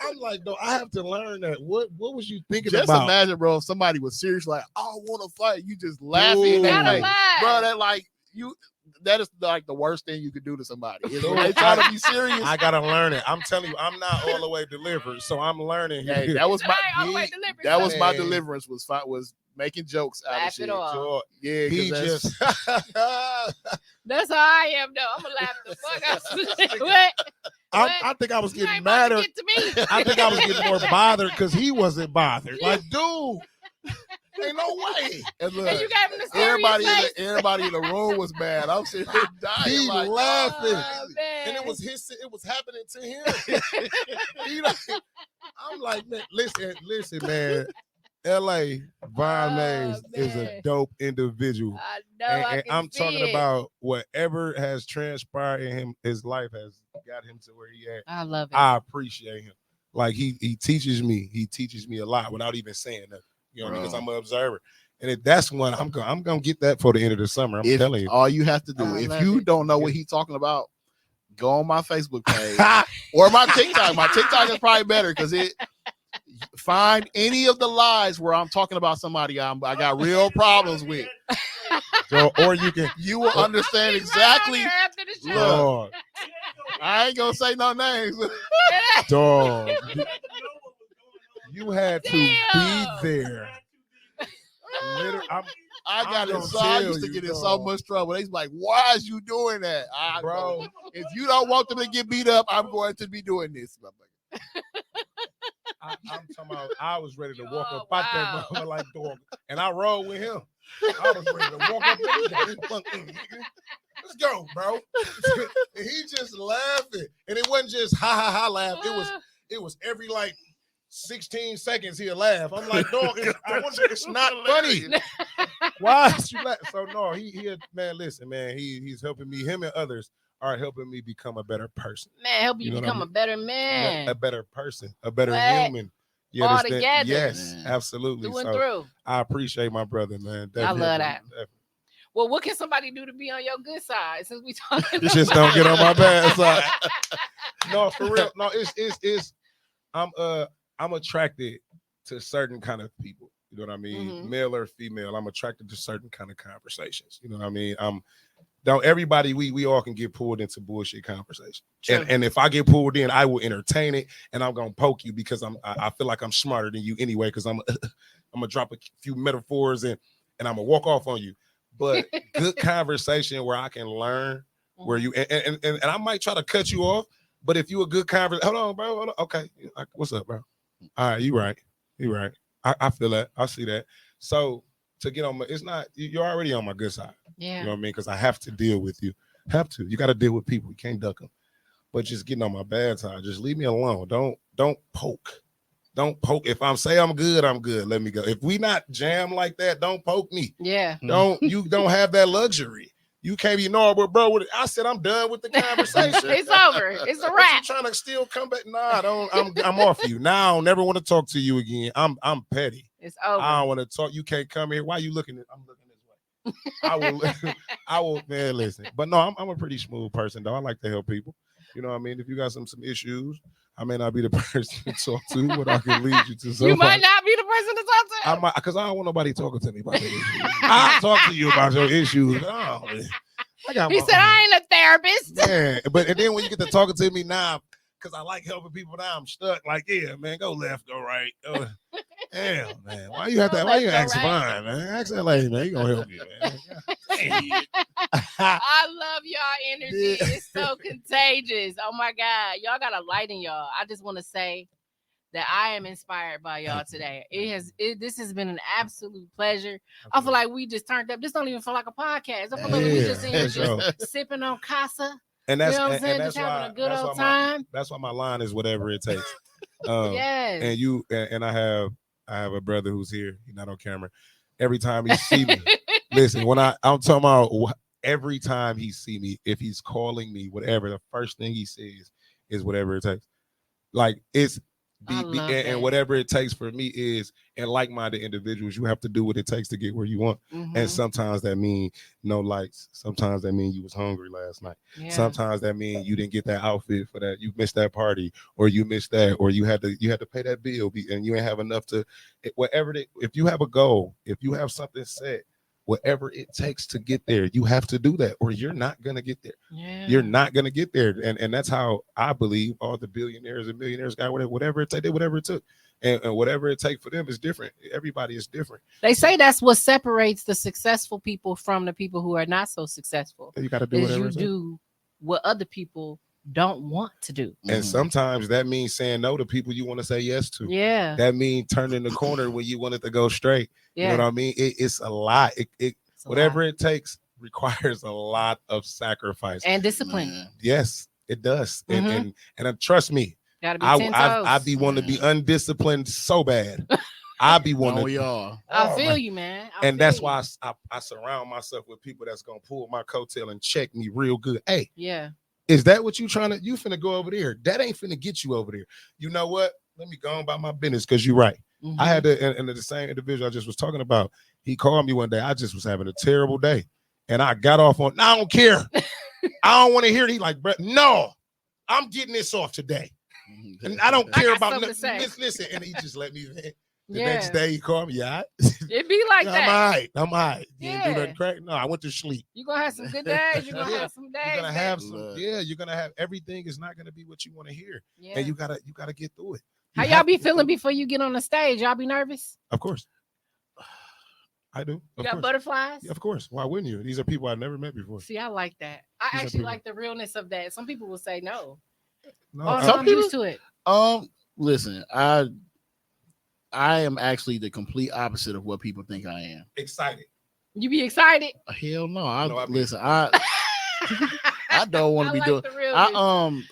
I'm like, no, I have to learn that. What was you thinking just about? imagine, bro, if somebody was serious, like, I don't want to fight. You just laughing in that Gotta face. laugh. Bro, that like you. That is like the worst thing you could do to somebody. Is when they try to be serious. I gotta learn it. I'm telling you, I'm not all the way delivered, so I'm learning. Hey, that was my Man. deliverance was making jokes out of Laugh shit. it off. Yeah, He because just. That's how I am, though. I'm gonna laugh the fuck out. What? I think I was You getting ain't about to madder. get to me. I think I was getting more bothered because he wasn't bothered. Like, dude, ain't no way. and look, And you gave him the serious everybody in the room was mad. I'm sitting here dying. He like, laughing. Oh, man. And it was happening to him. I'm like, man, listen, man. LA, Von Mays is a man. dope individual. I know. And I can I'm see talking it. about whatever has transpired in him, his life has got him to where he at. I love it. I appreciate him. Like he teaches me a lot without even saying that. You know, because I'm an observer. And that's one I'm gonna get that for the end of the summer. I'm telling you. All you have to do, I if love you it. don't know what he's talking about, go on my Facebook page or my TikTok. My TikTok is probably better because it find any of the lies where I'm talking about somebody I got real problems with. Or you will understand exactly. After the show. Dog, I ain't gonna say no names. dog. You had to be there. Literally, I got I'm it. gonna So I tell used to you, get in dog. so much trouble. They's like, "Why is you doing that, Bro? If you don't want them to get beat up, I'm going to be doing this." I'm talking about. I was ready to walk up Wow. out that mother like dog, and I rolled with him. I was ready to walk up there. Let's go, bro. And he just laughing, and it wasn't just ha laugh. It was every like 16 seconds he'll laugh. I'm like, dog, it's not funny. Why is you laugh? So no, he man, listen, man, he's helping me. Him and others are helping me become a better person. Man, help you know what become I mean? a better man. A better person, a better What? human. You All understand? together. Yes, Man. absolutely. Through and So through. I appreciate my brother, man. Definitely, love that. definitely. Well, what can somebody do to be on your good side since we talking? Just don't get on my bad side. No, for real. No, it's I'm attracted to certain kind of people. You know what I mean? Mhm. Male or female. I'm attracted to certain kind of conversations. You know what I mean? Don't everybody we all can get pulled into bullshit conversation. And if I get pulled in, I will entertain it and I'm gonna poke you because I feel like I'm smarter than you anyway, because I'm gonna drop a few metaphors and I'm gonna walk off on you. But good conversation where I can learn, where you and I might try to cut you off, but if you a good conversation, hold on, bro. Hold on. Okay, what's up, bro? All right, you right. I feel that. I see that. So to get on my, it's not, you're already on my good side. Yeah. You know what I mean? Because I have to deal with you. You got to deal with people. You can't duck them. But just getting on my bad side, just leave me alone. Don't poke. Don't poke. If I'm good, I'm good. Let me go. If we not jam like that, don't poke me. Yeah. You don't have that luxury. You can't be but bro. I said I'm done with the conversation. It's over. It's a What, wrap. you trying to still come back? Nah, I'm off you. Now I don't never want to talk to you again. I'm petty. It's over. I don't want to talk. You can't come here. Why you looking at? I'm looking this way. I will, man, listen. But no, I'm a pretty smooth person, though. I like to help people. You know what I mean? If you got some issues, I may not be the person to talk to, but I can lead you to somebody. You might not be the person to talk to. Because I don't want nobody talking to me about their issues. I'll talk to you about your issues. He said, I ain't a therapist. Yeah, and then when you get to talking to me now, because I like helping people now, I'm stuck. Like, yeah, man, go left, go right. Damn, man. Why you have that? Why you ask fine, man? Ask that lady, man. He gonna help you, man. I love y'all energy. It's so contagious. Oh my God. Y'all got a light in y'all. I just want to say that I am inspired by y'all today. This has been an absolute pleasure. I feel like we just turned up. This don't even feel like a podcast. I feel like we just in here just sipping on casa. And that's, you know what I'm saying? That's just why, having a good old time. That's why my line is whatever it takes. Yes. And you and I have a brother who's here. He's not on camera. Every time he see me, listen. When I'm talking about every time he see me, if he's calling me, whatever, the first thing he says is whatever it takes. Like it's. And whatever it takes for me is, and like-minded individuals, you have to do what it takes to get where you want. Mm-hmm. And sometimes that means no lights. Sometimes that means you was hungry last night. Yeah. Sometimes that means you didn't get that outfit for that. You missed that party, or you missed that, or you had to pay that bill, and you ain't have enough to whatever. If you have a goal, if you have something set, whatever it takes to get there, you have to do that, or you're not gonna get there. Yeah. You're not gonna get there, and that's how I believe all the billionaires and millionaires got whatever it took, whatever it took, and whatever it takes for them is different. Everybody is different. They say that's what separates the successful people from the people who are not so successful. You got to do whatever you do what other people don't want to do. And sometimes that means saying no to people you want to say yes to. Yeah. That means turning the corner when you want it to go straight. Yeah. You know what I mean? It's a lot. Whatever it takes requires a lot of sacrifice and discipline. Yes, it does. And trust me, I be wanting to be undisciplined so bad. I be wanting to. Y'all. I feel you, man. And that's why I surround myself with people that's gonna pull my coattail and check me real good. Hey, yeah. Is that what you finna go over there? That ain't finna get you over there. You know what? Let me go on about my business because you're right. I had and the same individual I just was talking about, he called me one day. I just was having a terrible day. And I got off on, I don't care. I don't want to hear it. He like, bro, no, I'm getting this off today. And I don't care about nothing. Listen, and he just let me vent. The next day he called me, It be like that. I'm all right. You didn't do nothing crack? No, I went to sleep. You're going to have some good days. You're going to have some days. You're going to have some, you're going to have, everything is not going to be what you want to hear. Yeah. And you got to get through it. How y'all be feeling before you get on the stage? Y'all be nervous? Of course. I do. You got butterflies? Yeah, of course. Why wouldn't you? These are people I've never met before. See, I like that. I actually like the realness of that. Some people will say no. No, some people used to it. Listen, I am actually the complete opposite of what people think I am. Excited. You be excited? Hell no. I don't want to be doing.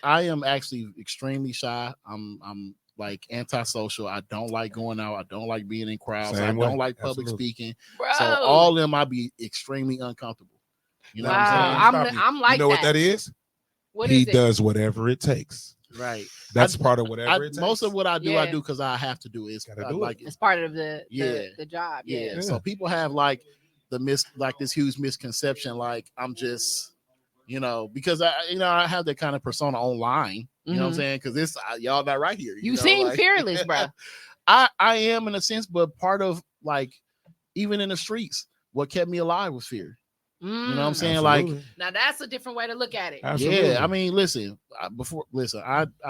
I am actually extremely shy. I'm like antisocial. I don't like going out. I don't like being in crowds. I don't like public speaking. Bro. So all of them, I'd be extremely uncomfortable. You know what I'm saying? I'm like, you know what that is? What he is it? does whatever it takes. Right. That's part of whatever it takes. Most of what I do because I have to do it. It's part of the job. Yeah. So people have like this huge misconception, like I'm just, because I have that kind of persona online. You know what I'm saying? Because it's y'all not right here. You seem fearless, bro. I am in a sense, but part of like even in the streets, what kept me alive was fear. You know what I'm saying? Absolutely. Like now that's a different way to look at it. Absolutely. Yeah, I mean, listen, I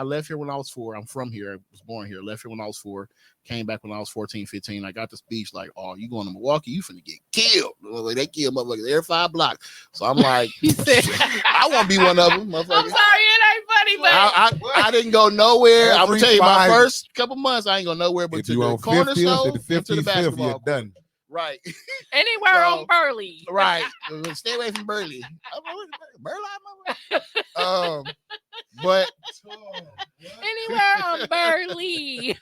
left here when I was 4. I'm from here. I was born here. Left here when I was 4. Came back when I was 14, 15. I got the speech like, oh, you going to Milwaukee, you finna get killed. They kill motherfuckers every 5 blocks. So I'm like, I won't be one of them, motherfucker. I'm sorry, it ain't funny, but I didn't go nowhere. I'm gonna tell you, my first couple months, I ain't go nowhere but to the corner store and to the basketball court. Done. Right. Anywhere on Burley. Right. Stay away from Burley. But anywhere on Burley.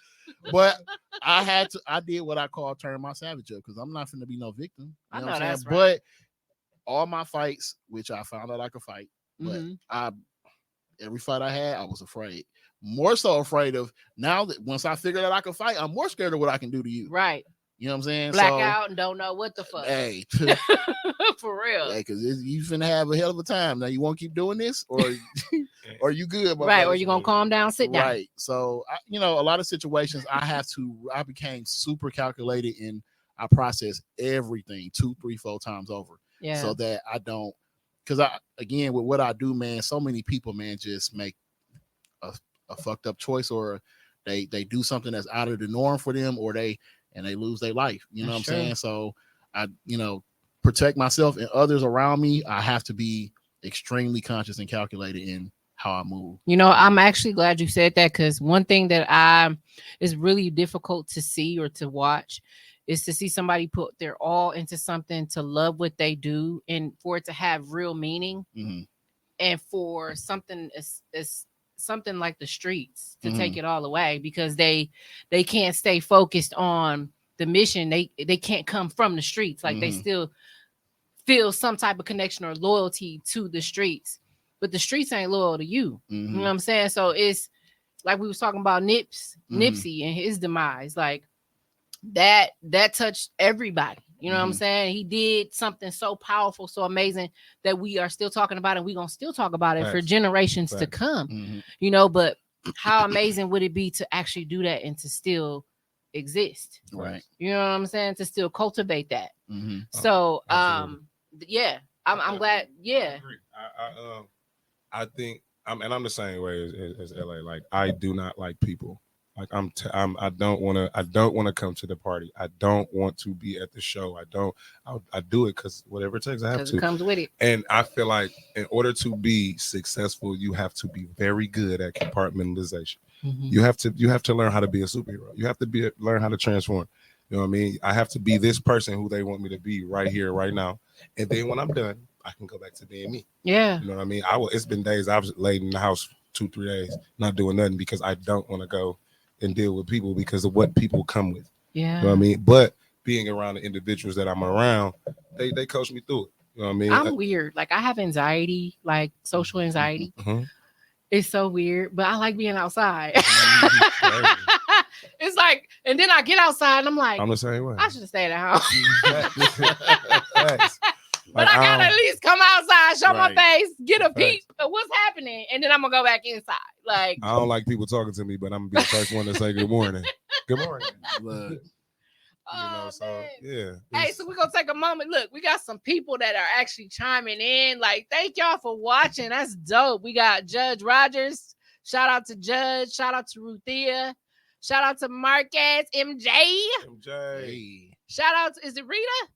But I did what I call turn my savage up because I'm not finna be no victim. I know that's right. But all my fights, which I found out I could fight, but every fight I had, I was afraid. More so afraid of now that once I figured out I could fight, I'm more scared of what I can do to you. Right. You know what I'm saying? Black out and don't know what the fuck. Hey. For real. Hey, because you finna have a hell of a time. Now you want to keep doing this or you good? Right. Or you going to calm down, sit down. Right. So, a lot of situations I became super calculated and I process everything 2, 3, 4 times over. Yeah. So that I don't because again, with what I do, man, so many people, man, just make a fucked up choice, or they do something that's out of the norm for them, or they lose their life. You know what I'm saying? So I, protect myself and others around me. I have to be extremely conscious and calculated in how I move. I'm actually glad you said that, because one thing that is really difficult to see or to watch is to see somebody put their all into something, to love what they do, and for it to have real meaning, and for something as something like the streets to take it all away, because they can't stay focused on the mission. They can't come from the streets. Like they still feel some type of connection or loyalty to the streets, but the streets ain't loyal to you. You know what I'm saying? So it's like we was talking about Nipsey and his demise. Like that touched everybody. You know what I'm saying? He did something so powerful, so amazing, that we are still talking about it. And we're going to still talk about it for generations to come. But how amazing would it be to actually do that and to still exist? Right. You know what I'm saying? To still cultivate that. So, yeah, I'm glad. Yeah. I think I'm the same way as LA. Like, I do not like people. Like I don't want to come to the party. I don't want to be at the show. I do it because whatever it takes, I have to. It comes with it. And I feel like in order to be successful, you have to be very good at compartmentalization. You have to learn how to be a superhero. You have to learn how to transform. You know what I mean? I have to be this person who they want me to be right here, right now. And then when I'm done, I can go back to being me. Yeah. You know what I mean? It's been days I've laid in the house 2-3 days, not doing nothing, because I don't want to go and deal with people because of what people come with. Yeah. You know what I mean? But being around the individuals that I'm around, they coach me through it. You know what I mean? I'm weird. Like, I have anxiety, like social anxiety. It's so weird, but I like being outside. It's like, and then I get outside and I'm like, I'm the same way. I should have stayed at home. Facts. But I gotta at least come outside, show my face, get a peep of what's happening, and then I'm gonna go back inside. Like, I don't like people talking to me, but I'm gonna be the first one to say good morning. Good morning. Look, yeah. Hey, so we're gonna take a moment. Look, we got some people that are actually chiming in. Like, thank y'all for watching. That's dope. We got Judge Rogers. Shout out to Judge. Shout out to Ruthia. Shout out to Marquez MJ. Shout out to, is it Rita?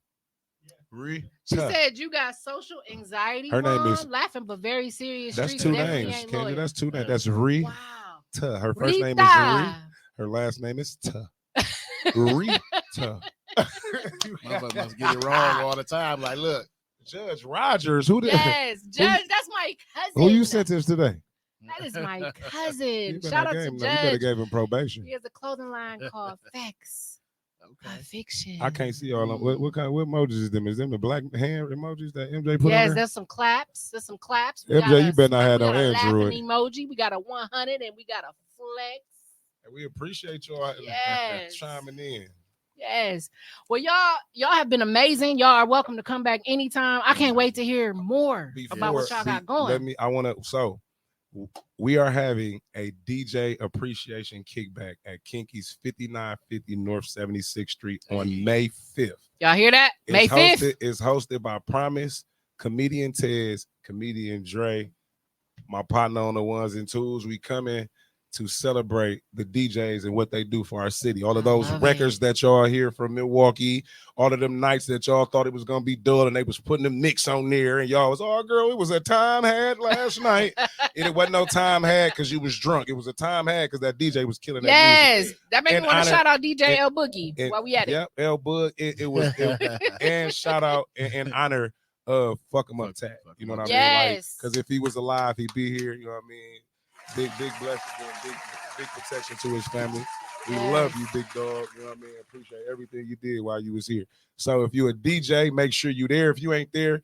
She said you got social anxiety. Her name is laughing but very serious. That's two names. Kendra, that's two names. That's Rita. Wow. Her first name is Rita. Her last name is Rita. Motherfucker must get it wrong all the time. Like, look, Judge Rogers. Who did? Yes, Judge. That's my cousin. Who you sent this today? That is my cousin. Shout out to Judge. You better gave him probation. He has a clothing line called Facts. Fiction. I can't see all of them. What emojis is them? Is them the black hand emojis that MJ put on there? Yes, there's some claps. MJ, you better not have no Android. Emoji. We got a 100 and we got a flex. And we appreciate y'all chiming in. Yes. Well, y'all have been amazing. Y'all are welcome to come back anytime. I can't wait to hear more about what y'all got going. We are having a DJ appreciation kickback at Kinky's 5950 North 76th Street on May 5th. Y'all hear that? May 5th. It's hosted by Promise, Comedian Tez, Comedian Dre, my partner on the ones and twos. We come in to celebrate the DJs and what they do for our city. All of those records that y'all hear from Milwaukee, all of them nights that y'all thought it was going to be dull and they was putting them nicks on there and y'all was, oh, girl, it was a time had last night. And it wasn't no time had because you was drunk. It was a time had because that DJ was killing that music. That makes me want to shout out DJ L Boogie while we at it. Yep, L Boog. It was and shout out and honor of Fuck 'em Up Tat. You know what I mean? Yes. Because if he was alive, he'd be here. You know what I mean? Big blessings and big protection to his family. We love you, big dog. You know what I mean? Appreciate everything you did while you was here. So if you're a DJ, make sure you there. If you ain't there,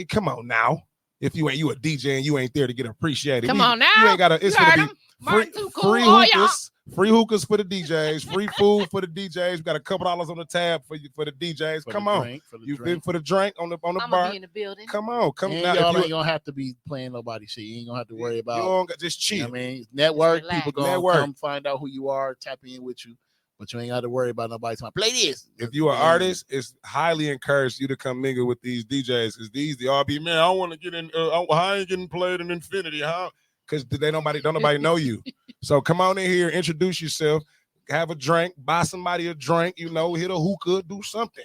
come on now. If you a DJ and you ain't there to get appreciated. Come on now. You ain't gotta, it's gonna be free hookahs. Free hookahs for the DJs, free food for the DJs. We got a couple dollars on the tab for the DJs. Come on, you've been for the drink on the bar. Be in the building. Come on, come and now. Y'all ain't gonna have to be playing nobody shit. You ain't gonna have to worry about. You don't just chill. You know what I mean, network. People gonna come find out who you are, tap in with you. but you ain't got to worry about nobody talking. Play this. If you an artist, it's highly encouraged you to come mingle with these DJs because they all be, man, I want to get in. I ain't getting played in Infinity, huh? Because don't nobody know you. So come on in here, introduce yourself, have a drink, buy somebody a drink, hit a hookah, do something.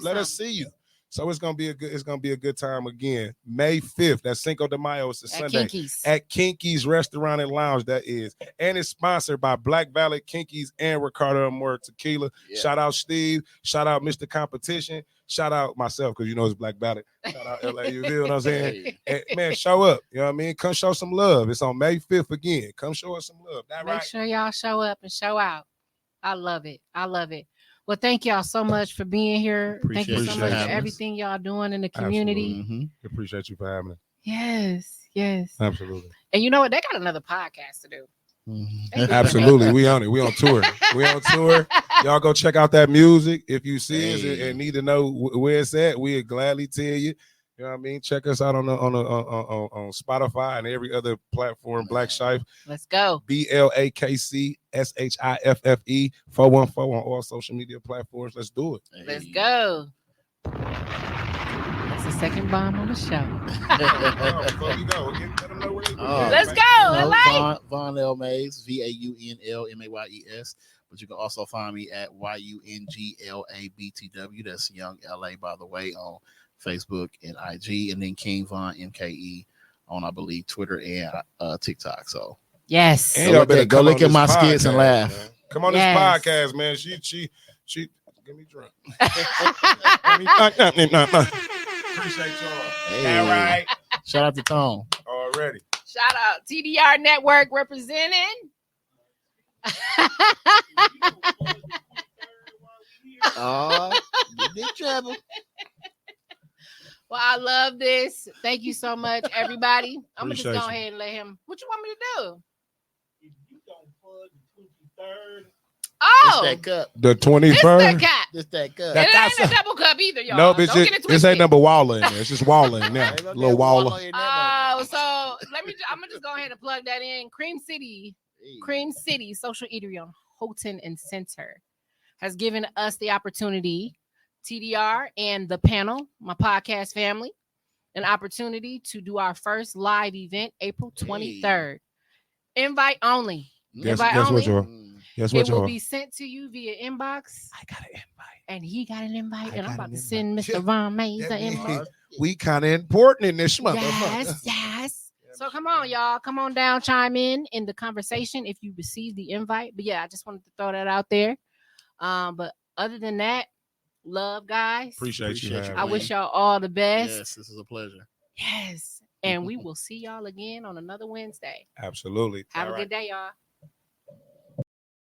Let us see you. So it's gonna be a good time again. May 5th, that's Cinco de Mayo. It's a Sunday at Kinky's Restaurant and Lounge. That is, and it's sponsored by Black Valley, Kinky's, and Ricardo Amor Tequila. Yeah. Shout out Steve. Shout out Mr. Competition. Shout out myself because it's Black Valley. Shout out LAbtw. You know what I'm saying? And, man, show up. You know what I mean? Come show some love. It's on May 5th again. Come show us some love. Make sure y'all show up and show out. I love it. Well, thank y'all so much for being here. Thank you so much for everything y'all doing in the community. Mm-hmm. Appreciate you for having it. Yes. Absolutely. And you know what? They got another podcast to do. Mm-hmm. Absolutely. We on it. We on tour. Y'all go check out that music. If you see us and need to know where it's at, we'll gladly tell you. You know what I mean? Check us out on Spotify and every other platform. Blakc Shiffe. Let's go. BLAKC SHIFFE 414 on all social media platforms. Let's do it. Let's go. That's the second bomb on the show. Before we go, let's go. Von L Mays, VAUNLMAYES. But you can also find me at YUNGLABTW. That's Young LA, by the way, on Facebook and IG, and then King Von MKE on, I believe, Twitter and TikTok. So yes, and y'all better go look at my skits and laugh. Man. Come on this podcast, man. She get me drunk. Appreciate y'all. Hey. All right. Shout out to Tom already. Shout out TDR Network representing. Big trouble. Well, I love this. Thank you so much, everybody. I'm gonna just go ahead and let him. What you want me to do? If you don't plug the 23rd. Oh, it's that cup. The 21st. It's that cup. It ain't a double cup either, y'all. No, bitch. This ain't number Waller in there. It's just Waller in there. Little Waller. Oh, so I'm gonna just go ahead and plug that in. Cream City Social Eatery on Houghton and Center has given us the opportunity, TDR and the panel, my podcast family, an opportunity to do our first live event April 23rd. Invite only. Invite only. It will be sent to you via inbox. I got an invite. And he got an invite. And I'm about to send Mr. Von Mays an invite. We kind of important in this motherfucker. Yes. So come on, y'all. Come on down. Chime in the conversation if you receive the invite. But yeah, I just wanted to throw that out there. But other than that, love, guys. Appreciate you. I wish y'all all the best. Yes, this is a pleasure. Yes. And we will see y'all again on another Wednesday. Absolutely. Have a good day, y'all.